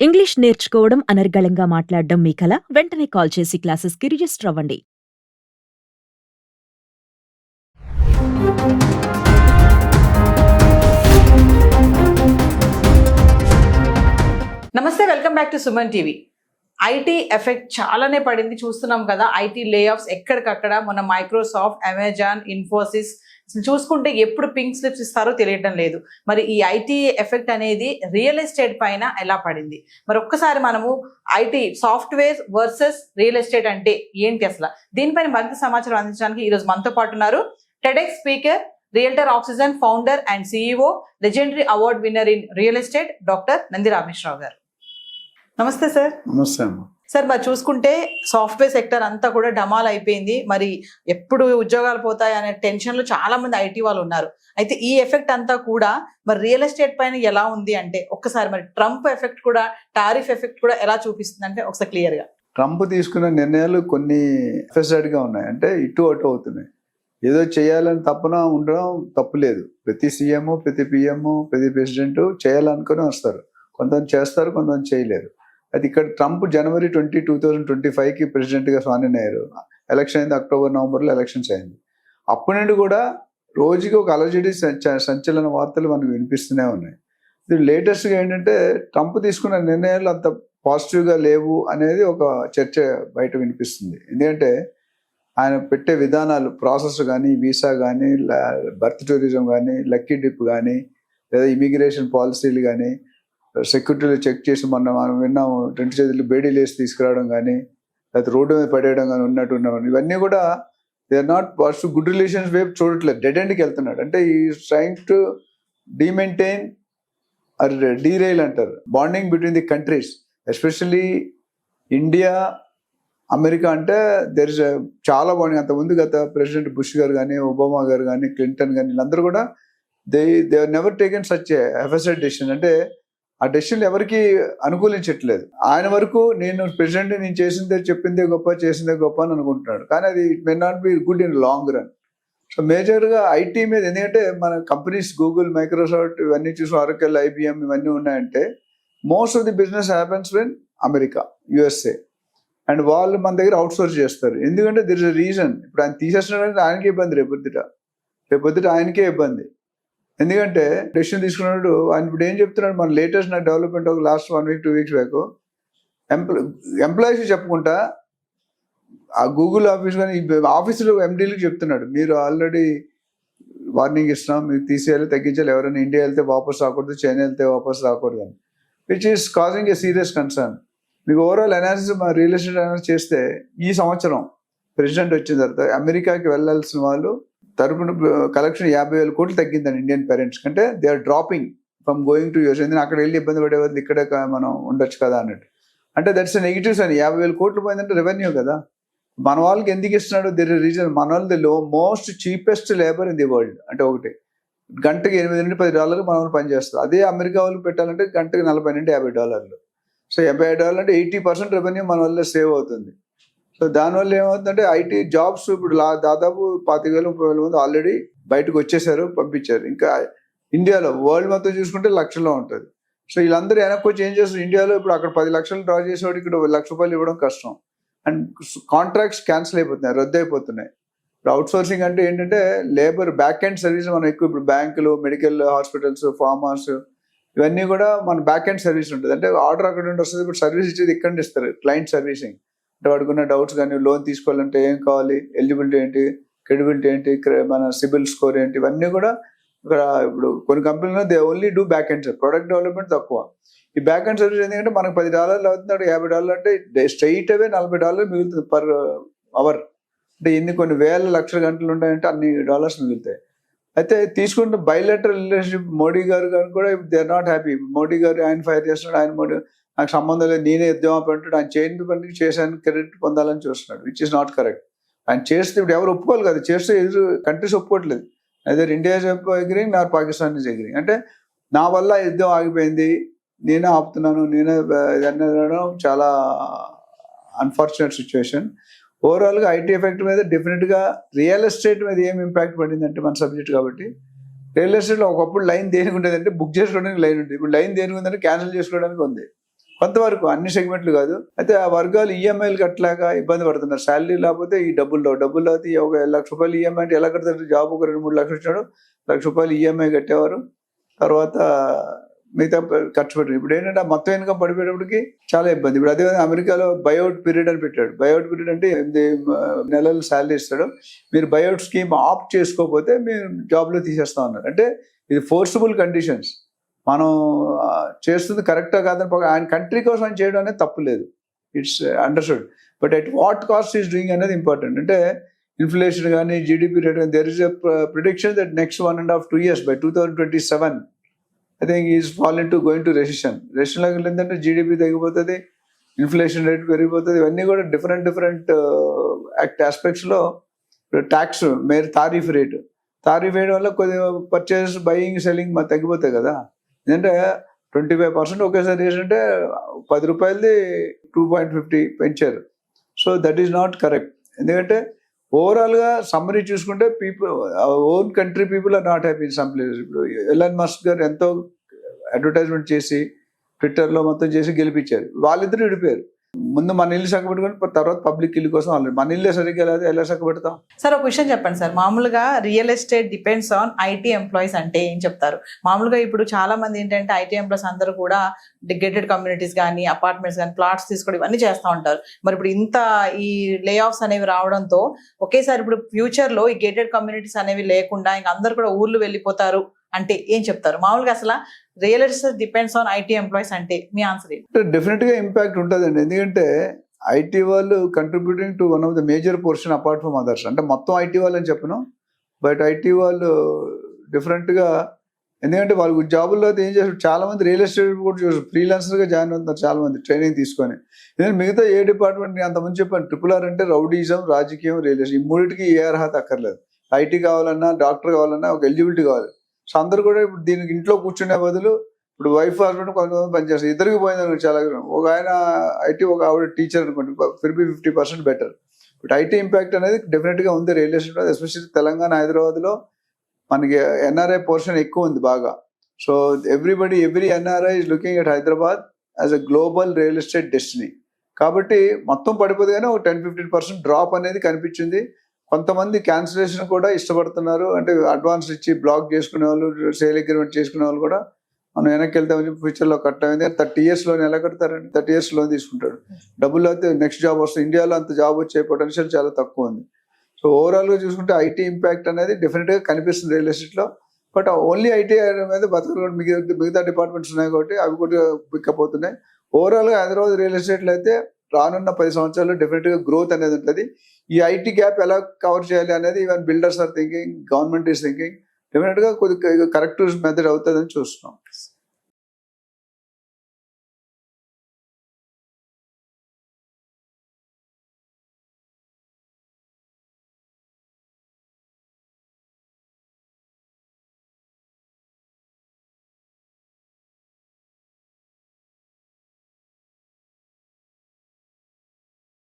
English నేర్చుకోవడం అనర్గళంగా మాట్లాడడం మీ కల? వెంటనే కాల్ చేసి క్లాసెస్‌కి రిజిస్టర్ అవ్వండి. నమస్తే, welcome back to Suman TV. IT effect చాలానే పడింది, చూస్తున్నాం కదా. ఐటీ లే ఆఫ్స్ ఎక్కడికక్కడ. మన మైక్రోసాఫ్ట్, అమెజాన్, ఇన్ఫోసిస్ చూసుకుంటే ఎప్పుడు పింక్ స్లిప్స్ ఇస్తారో తెలియటం లేదు. మరి ఈ ఐటీ ఎఫెక్ట్ అనేది రియల్ ఎస్టేట్ పైన ఎలా పడింది? మరి ఒక్కసారి మనము IT software versus real estate అంటే ఏంటి అసలు, దీనిపైన మరింత సమాచారం అందించడానికి ఈరోజు మనతో పాటు ఉన్నారు TEDx speaker, realtor oxygen founder and CEO, legendary award winner in real estate, doctor Nandi Rameshwar Rao గారు. నమస్తే సార్. నమస్తే అమ్మ. సార్, మరి చూసుకుంటే సాఫ్ట్వేర్ సెక్టర్ అంతా కూడా డమాల్ అయిపోయింది. మరి ఎప్పుడు ఉద్యోగాలు పోతాయి అనే టెన్షన్లో చాలా మంది ఐటీ వాళ్ళు ఉన్నారు. అయితే ఈ ఎఫెక్ట్ అంతా కూడా మరి రియల్ ఎస్టేట్ పైన ఎలా ఉంది అంటే, ఒక్కసారి మరి ట్రంప్ ఎఫెక్ట్ కూడా, టారిఫ్ ఎఫెక్ట్ కూడా ఎలా చూపిస్తుంది అంటే ఒకసారి క్లియర్ గా. ట్రంప్ తీసుకున్న నిర్ణయాలు కొన్ని గా ఉన్నాయి, అంటే ఇటు అటు అవుతున్నాయి. ఏదో చేయాలని తప్పన ఉండడం తప్పులేదు. ప్రతి సీఎం, ప్రతి పిఎం, ప్రతి ప్రెసిడెంట్ చేయాలనుకుని వస్తారు. కొంతమంది చేస్తారు, కొంతమంది చేయలేరు. అది ఇక్కడ ట్రంప్ జనవరి 2025కి ప్రెసిడెంట్గా స్వాధీనం అయ్యారు. ఎలక్షన్ అయింది, అక్టోబర్ నవంబర్లో ఎలక్షన్స్ అయింది. అప్పటి నుండి కూడా రోజుకి ఒక అలజడి సంచలన వార్తలు మనకు వినిపిస్తూనే ఉన్నాయి. ఇది లేటెస్ట్గా ఏంటంటే, ట్రంప్ తీసుకున్న నిర్ణయాలు అంత పాజిటివ్గా లేవు అనేది ఒక చర్చ బయట వినిపిస్తుంది. ఎందుకంటే ఆయన పెట్టే విధానాలు, ప్రాసెస్ కానీ, వీసా కానీ, బర్త్ టూరిజం కానీ, లక్కీ డిప్ కానీ, లేదా ఇమిగ్రేషన్ పాలసీలు కానీ, సెక్యూరిటీలో చెక్ చేసి మనం విన్నాము 2 చేతులు బేడీలు వేసి తీసుకురావడం కానీ, లేకపోతే రోడ్డు మీద పడేయడం కానీ ఉన్నట్టున్నాం. ఇవన్నీ కూడా they are not positive. Good relations వైపు చూడట్లేదు, డెడ్ ఎండ్కి వెళ్తున్నాడు. అంటే ఈ trying to demaintain or derail అంటారు bonding between the countries, especially India, America. అంటే దెర్ ఇస్ చాలా బాగుంది. అంతకుముందు గత ప్రెసిడెంట్ బుష్ గారు కానీ, ఒబామా గారు కానీ, క్లింటన్ కానీ, వీళ్ళందరూ కూడా they are never taken such effaced decision. అంటే ఆ డెసిషన్ ఎవరికి అనుకూలించట్లేదు. ఆయన వరకు నేను ప్రెసిడెంట్, నేను చేసిందే చెప్పిందే గొప్ప, చేసిందే గొప్ప అని అనుకుంటున్నాడు. కానీ అది it may not be good in long run. So మేజర్గా ఐటీ మీద, ఎందుకంటే మన కంపెనీస్ గూగుల్, మైక్రోసాఫ్ట్ ఇవన్నీ చూసి, ఆరకెల్, ఐబిఎం ఇవన్నీ ఉన్నాయంటే most of the business happens in America, USA. And వాళ్ళు మన దగ్గర అవుట్ సోర్స్ చేస్తారు. ఎందుకంటే దిర్ ఇస్ అ రీజన్. ఇప్పుడు ఆయన తీసేస్తున్నాడంటే ఆయనకే ఇబ్బంది, రేపొద్దుట ఆయనకే ఇబ్బంది. ఎందుకంటే డెసిషన్ తీసుకున్నాడు ఆయన. ఇప్పుడు ఏం చెప్తున్నాడు, మన లేటెస్ట్ నాకు డెవలప్మెంట్ ఒక last 1 week 2 weeks back, employees చెప్పుకుంటా ఆ గూగుల్ ఆఫీస్ కానీ ఆఫీసులో ఎండీలకు చెప్తున్నాడు, మీరు ఆల్రెడీ వార్నింగ్ ఇస్తున్నాం, మీరు తీసేయాలి, తగ్గించాలి, ఎవరైనా ఇండియా వెళ్తే వాపస్ రాకూడదు, చైనా వెళ్తే వాపస్ రాకూడదు అని, which is causing A serious concern. మీకు ఓవరాల్ అనాలిసిస్, మన రియల్ ఎస్టేట్ అనాలిసిస్ చేస్తే ఈ సంవత్సరం ప్రెసిడెంట్ వచ్చిన తర్వాత అమెరికాకి వెళ్ళాల్సిన వాళ్ళు తరపున కలెక్షన్ 50,000 కోట్లు తగ్గిందండి ఇండియన్ పేరెంట్స్ కంటే. They are dropping from going to US. ఎందుకంటే అక్కడ వెళ్ళి ఇబ్బంది పడేవాళ్ళు ఇక్కడే మనం ఉండొచ్చు కదా అన్నట్టు. అంటే దట్స్ నెగిటివ్స్ అని. 50,000 కోట్లు పోయిందంటే రెవెన్యూ కదా. మన వాళ్ళకి ఎందుకు ఇస్తున్నాడు, దేర్ ఇస్ రీజన్. మన వాళ్ళది most cheapest labour in the world. అంటే ఒకటి గంటకి $8 నుండి $10 మన వాళ్ళు పనిచేస్తారు. అదే అమెరికా వాళ్ళకి పెట్టాలంటే గంటకి $40 నుండి $50. సో $50 అంటే 80% రెవెన్యూ మన వల్ల సేవ్ అవుతుంది. సో దానివల్ల ఏమవుతుందంటే ఐటీ జాబ్స్ ఇప్పుడు దాదాపు 25,000-30,000 మంది ఆల్రెడీ బయటకు వచ్చేసారు, పంపించారు. ఇంకా ఇండియాలో వరల్డ్ మొత్తం చూసుకుంటే లక్షల్లో ఉంటుంది. సో వీళ్ళందరూ వెనక్కి వచ్చి ఏం చేస్తారు, ఇండియాలో ఇప్పుడు అక్కడ 10 లక్షలు డ్రా చేసేవాడు ఇక్కడ ₹1,00,000 ఇవ్వడం కష్టం. అండ్ కాంట్రాక్ట్స్ క్యాన్సిల్ అయిపోతున్నాయి, రద్దు అయిపోతున్నాయి. ఇప్పుడు అవుట్ సోర్సింగ్ అంటే ఏంటంటే లేబర్ బ్యాక్ ఎండ్ సర్వీస్ మనం ఎక్కువ, ఇప్పుడు బ్యాంకులు, మెడికల్, హాస్పిటల్స్, ఫార్మర్స్ ఇవన్నీ కూడా మన బ్యాక్ ఎండ్ సర్వీస్ ఉంటుంది. అంటే ఆర్డర్ అక్కడ నుండి వస్తుంది, ఇప్పుడు సర్వీస్ ఇచ్చేది ఇక్కడ నుండి ఇస్తారు, క్లయింట్ సర్వీసింగ్. అంటే వాడుకున్న డౌట్స్ కానీ, లోన్ తీసుకోవాలంటే ఏం కావాలి, ఎలిజిబిలిటీ ఏంటి, క్రెడిబిలిటీ ఏంటి, మన సిబిల్ స్కోర్ ఏంటి, ఇవన్నీ కూడా ఇక్కడ. ఇప్పుడు కొన్ని కంపెనీలో they only do back end service, product development తక్కువ. ఈ బ్యాక్ ఎండ్ సర్వీస్ ఎందుకంటే మనకు $10 అవుతుంది, అక్కడ $50 అంటే స్ట్రైట్ అవే $40 మిగులుతుంది పర్ అవర్. అంటే ఎన్ని కొన్ని వేల లక్షల గంటలు ఉంటాయంటే అన్ని డాలర్స్ మిగులుతాయి. అయితే తీసుకుంటే బైలాటరల్ రిలేషన్షిప్, మోడీ గారు కానీ కూడా they are not happy. Modi గారు ఆయన ఫైర్ చేస్తున్నాడు, ఆయన మోడీ నాకు సంబంధం లేదు, నేనే యుద్ధం అంటాడు. ఆయన చేయని పనికి చేశాను, క్రెడిట్ పొందాలని చూస్తున్నాడు, విచ్ ఇస్ నాట్ కరెక్ట్. ఆయన చేస్తే ఇప్పుడు ఎవరు ఒప్పుకోవాలి కదా, చేస్తే ఎదురు కంట్రీస్ ఒప్పుకోవట్లేదు. అదే ఇండియా అగ్రింగ్, నా పాకిస్తాన్ ఈజ్ అగ్రింగ్. అంటే నా వల్ల యుద్ధం ఆగిపోయింది, నేనే ఆపుతున్నాను, నేనే అనడం చాలా అన్ఫార్చునేట్ సిచ్యువేషన్. ఓవరాల్గా ఐటీ ఎఫెక్ట్ మీద డెఫినెట్గా రియల్ ఎస్టేట్ మీద ఏం ఇంపాక్ట్ పడిందంటే, మన సబ్జెక్ట్ కాబట్టి, రియల్ ఎస్టేట్లో ఒకప్పుడు లైన్ దేనికి ఉండేదంటే బుక్ చేసుకోవడానికి లైన్ ఉంటుంది. ఇప్పుడు లైన్ దేనికి ఉందంటే క్యాన్సిల్ చేసుకోవడానికి ఉంది. కొంతవరకు అన్ని సెగ్మెంట్లు కాదు. అయితే ఆ వర్గాలు ఈఎంఐలు కట్టలేక ఇబ్బంది పడుతున్నారు. శాలరీ లేకపోతే ఈ డబ్బులు లేకపోతే ఒక ₹1,00,000 ఈఎంఐ అంటే ఎలా కడతారు? జాబ్ ఒక 2-3 లక్షలు ఇచ్చాడు, ₹1,00,000 ఈఎంఐ కట్టేవారు. తర్వాత మిగతా ఖర్చు పెట్టారు. ఇప్పుడు ఏంటంటే మొత్తం ఇన్కమ్ పడిపోయేటప్పటికి చాలా ఇబ్బంది. ఇప్పుడు అదే అమెరికాలో బైఅవుట్ పీరియడ్ అని పెట్టాడు. బైఅవుట్ పీరియడ్ అంటే 8 నెలలు శాలరీ ఇస్తాడు. మీరు బైఅవుట్ స్కీమ్ ఆప్ట్ చేసుకోకపోతే మీరు జాబ్లో తీసేస్తాం అన్నారు. అంటే ఇది ఫోర్సబుల్ కండిషన్స్. మనం చేస్తుంది కరెక్టా కాదని ఆయన కంట్రీ కోసం ఆయన చేయడం అనేది తప్పు లేదు. It's understood. But at what cost is doing అనేది ఇంపార్టెంట్. అంటే ఇన్ఫ్లేషన్ కానీ జీడిపి రేట్ కానీ there is a prediction that next 1.5-2 years by 2027 I think is going to recession. రెసిషన్లోకి వెళ్ళిందంటే జీడిపి తగ్గిపోతుంది, ఇన్ఫ్లేషన్ రేట్ పెరిగిపోతుంది. ఇవన్నీ కూడా డిఫరెంట్ ఆస్పెక్ట్స్లో ట్యాక్స్ తారీఫ్ రేటు వేయడం వల్ల కొద్దిగా పర్చేస్ బయింగ్ సెల్లింగ్ తగ్గిపోతాయి కదా. ఎందుకంటే 25% ఒకేసారి చేసింటే ₹10 2.50 పెంచారు. So that is not correct. ఎందుకంటే ఓవరాల్గా సమ్మరీ చూసుకుంటే own country people are not happy in some places. ఇప్పుడు ఎలాన్ మస్క్ గారు ఎంతో అడ్వర్టైజ్మెంట్ చేసి ట్విట్టర్లో మొత్తం చేసి గెలిపించారు. వాళ్ళిద్దరూ విడిపోయారు. ముందు మన ఇల్లు చక్కబెట్టుకొని తర్వాత పబ్లిక్ ఇల్లు కోసం వాళ్ళు మన ఇల్లే సరిగ్గా లేదు, ఎలా చక్కబెడతాం? సార్ ఒక విషయం చెప్పండి సార్, మామూలుగా real estate depends on IT employees అంటే ఏం చెప్తారు? మామూలుగా ఇప్పుడు చాలా మంది ఏంటంటే ఐటీ ఎంప్లాయీస్ అందరూ కూడా గేటెడ్ కమ్యూనిటీస్ కానీ అపార్ట్మెంట్స్ కానీ ప్లాట్స్ తీసుకోవడం ఇవన్నీ చేస్తూ ఉంటారు. మరి ఇప్పుడు ఇంత ఈ లే ఆఫ్స్ అనేవి రావడంతో ఒకేసారి ఇప్పుడు ఫ్యూచర్ లో ఈ గేటెడ్ కమ్యూనిటీస్ అనేవి లేకుండా ఇంకా అందరు కూడా ఊర్లు వెళ్ళిపోతారు అంటే ఏం చెప్తారు? మామూలుగా అసలు real estate depends on IT employees అంటే మీ ఆన్సర్ ఏంటి? డెఫినెట్ గా ఇంపాక్ట్ ఉంటుందండి. ఎందుకంటే ఐటీ వాళ్ళు contributing to one of the major portion apart from others. అంటే మొత్తం ఐటీ వాళ్ళు అని చెప్పను, బట్ ఐటీ వాళ్ళు డిఫరెంట్ గా, ఎందుకంటే వాళ్ళు జాబుల్లో ఏం చేస్తారు, చాలా మంది రియల్ ఎస్టేట్ కూడా చూస్తారు, ఫ్రీలాన్సర్ గా జాయిన్ అవుతున్నారు చాలా మంది ట్రైనింగ్ తీసుకొని. ఎందుకంటే మిగతా ఏ డిపార్ట్మెంట్ అంతమంది చెప్పాను, RRR అంటే రౌడీజం, రాజకీయం, రియల్ ఎస్టేట్, ఈ మూడింటికి ఏ అర్హత అక్కర్లేదు. ఐటీ కావాలన్నా డాక్టర్ కావాలన్నా ఒక ఎలిజిబిలిటీ కావాలి. సో అందరు కూడా ఇప్పుడు దీనికి ఇంట్లో కూర్చునే బదులు ఇప్పుడు వైఫ్ హస్బెండ్ కొంతమంది పనిచేస్తారు, ఇద్దరికి పోయిందని చాలా. ఒక ఆయన ఐటీ, ఒక ఆవిడ టీచర్ అనుకోండి, ఫిర్ బి 50% బెటర్. బట్ ఐటీ ఇంపాక్ట్ అనేది డెఫినెట్గా ఉంది రియల్ ఎస్టేట్, ఎస్పెషల్లీ తెలంగాణ, హైదరాబాద్లో మనకి ఎన్ఆర్ఐ పోర్షన్ ఎక్కువ ఉంది బాగా. So every NRI is looking at Hyderabad as a global real estate destiny. కాబట్టి మొత్తం పడిపోతే కానీ ఒక 10-15% డ్రాప్ అనేది కనిపించింది. కొంతమంది క్యాన్సిలేషన్ కూడా ఇష్టపడుతున్నారు, అంటే అడ్వాన్స్ ఇచ్చి బ్లాక్ చేసుకునే వాళ్ళు, సేల్ అగ్రిమెంట్ చేసుకునే వాళ్ళు కూడా మనం వెనక్కి వెళ్తామని చెప్పి ఫ్యూచర్లో కట్టమైంది. 30 years లోన్ ఎలా కడతారండి? 30 years లోన్ తీసుకుంటాడు, డబ్బులు అయితే నెక్స్ట్ జాబ్ వస్తుంది. ఇండియాలో అంత జాబ్ వచ్చే పొటెన్షియల్ చాలా తక్కువ ఉంది. సో ఓవరాల్గా చూసుకుంటే ఐటీ ఇంపాక్ట్ అనేది డెఫినెట్గా కనిపిస్తుంది రియల్ ఎస్టేట్లో. బట్ ఓన్లీ ఐటీ మీద బతకలు మిగతా డిపార్ట్మెంట్స్ ఉన్నాయి కాబట్టి అవి కూడా పికప్ అవుతున్నాయి. ఓవరాల్గా హైదరాబాద్ రియల్ ఎస్టేట్లో అయితే రానున్న 10 సంవత్సరాల్లో డెఫినెట్గా గ్రోత్ అనేది ఉంటుంది. ఈ ఐటీ గ్యాప్ ఎలా కవర్ చేయాలి అనేది even builders are thinking, government is thinking. డెఫినెట్గా కొద్దిగా కరెక్ట్ మెథడ్ అవుతుందని చూస్తున్నాం.